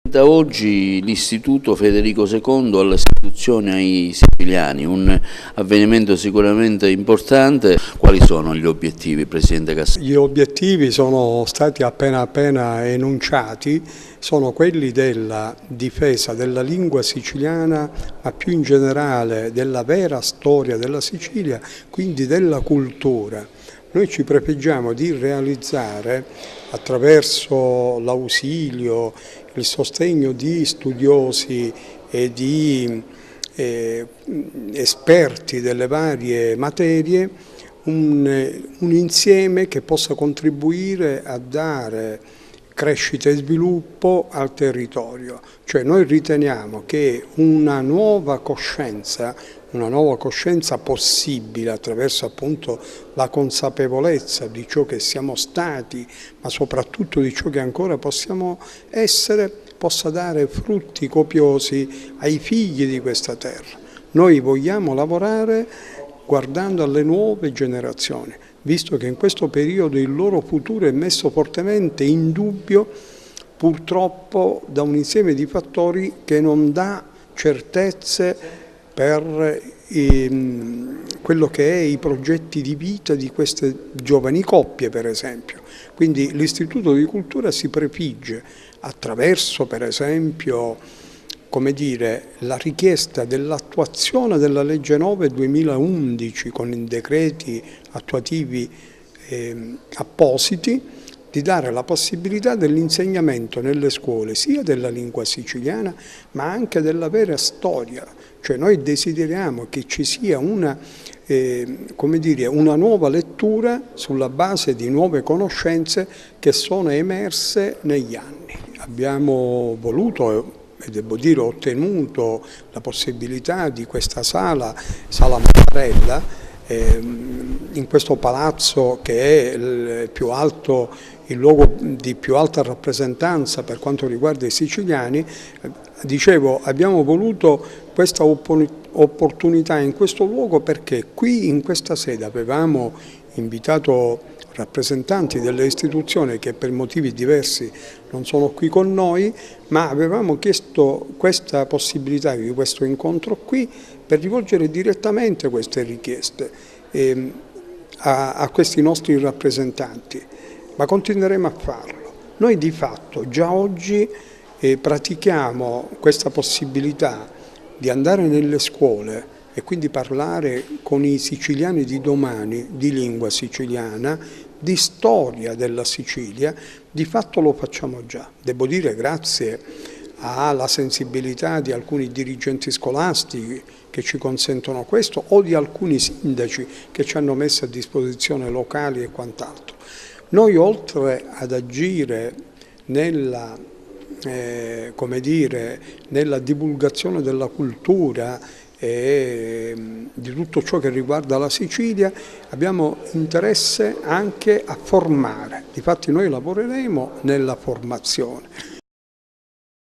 Da oggi l'Istituto Federico II alle istituzioni ai siciliani, un avvenimento sicuramente importante. Quali sono gli obiettivi, Presidente Cassano? Gli obiettivi sono stati appena enunciati, sono quelli della difesa della lingua siciliana, ma più in generale della vera storia della Sicilia, quindi della cultura. Noi ci prefiggiamo di realizzare, attraverso l'ausilio, il sostegno di studiosi e di esperti delle varie materie, un insieme che possa contribuire a dare crescita e sviluppo al territorio. Cioè noi riteniamo che una nuova coscienza possibile attraverso appunto la consapevolezza di ciò che siamo stati, ma soprattutto di ciò che ancora possiamo essere, possa dare frutti copiosi ai figli di questa terra. Noi vogliamo lavorare guardando alle nuove generazioni, visto che in questo periodo il loro futuro è messo fortemente in dubbio, purtroppo da un insieme di fattori che non dà certezze per quello che è i progetti di vita di queste giovani coppie, per esempio. Quindi l'Istituto di Cultura si prefigge attraverso, per esempio, come dire, la richiesta dell'attuazione della legge 9 2011 con i decreti attuativi appositi, di dare la possibilità dell'insegnamento nelle scuole sia della lingua siciliana ma anche della vera storia. Cioè noi desideriamo che ci sia una nuova lettura sulla base di nuove conoscenze che sono emerse negli anni. Abbiamo voluto e devo dire ottenuto la possibilità di questa sala Mattarella, in questo palazzo che è il luogo di più alta rappresentanza per quanto riguarda i siciliani. Dicevo, abbiamo voluto questa opportunità in questo luogo perché qui in questa sede avevamo invitato rappresentanti delle istituzioni che per motivi diversi non sono qui con noi, ma avevamo chiesto questa possibilità di questo incontro qui per rivolgere direttamente queste richieste a questi nostri rappresentanti, ma continueremo a farlo. Noi di fatto già oggi pratichiamo questa possibilità di andare nelle scuole e quindi parlare con i siciliani di domani di lingua siciliana, di storia della Sicilia. Di fatto lo facciamo già. Devo dire grazie alla sensibilità di alcuni dirigenti scolastici che ci consentono questo o di alcuni sindaci che ci hanno messo a disposizione locali e quant'altro. Noi oltre ad agire nella divulgazione della cultura e di tutto ciò che riguarda la Sicilia, abbiamo interesse anche a formare. Difatti noi lavoreremo nella formazione.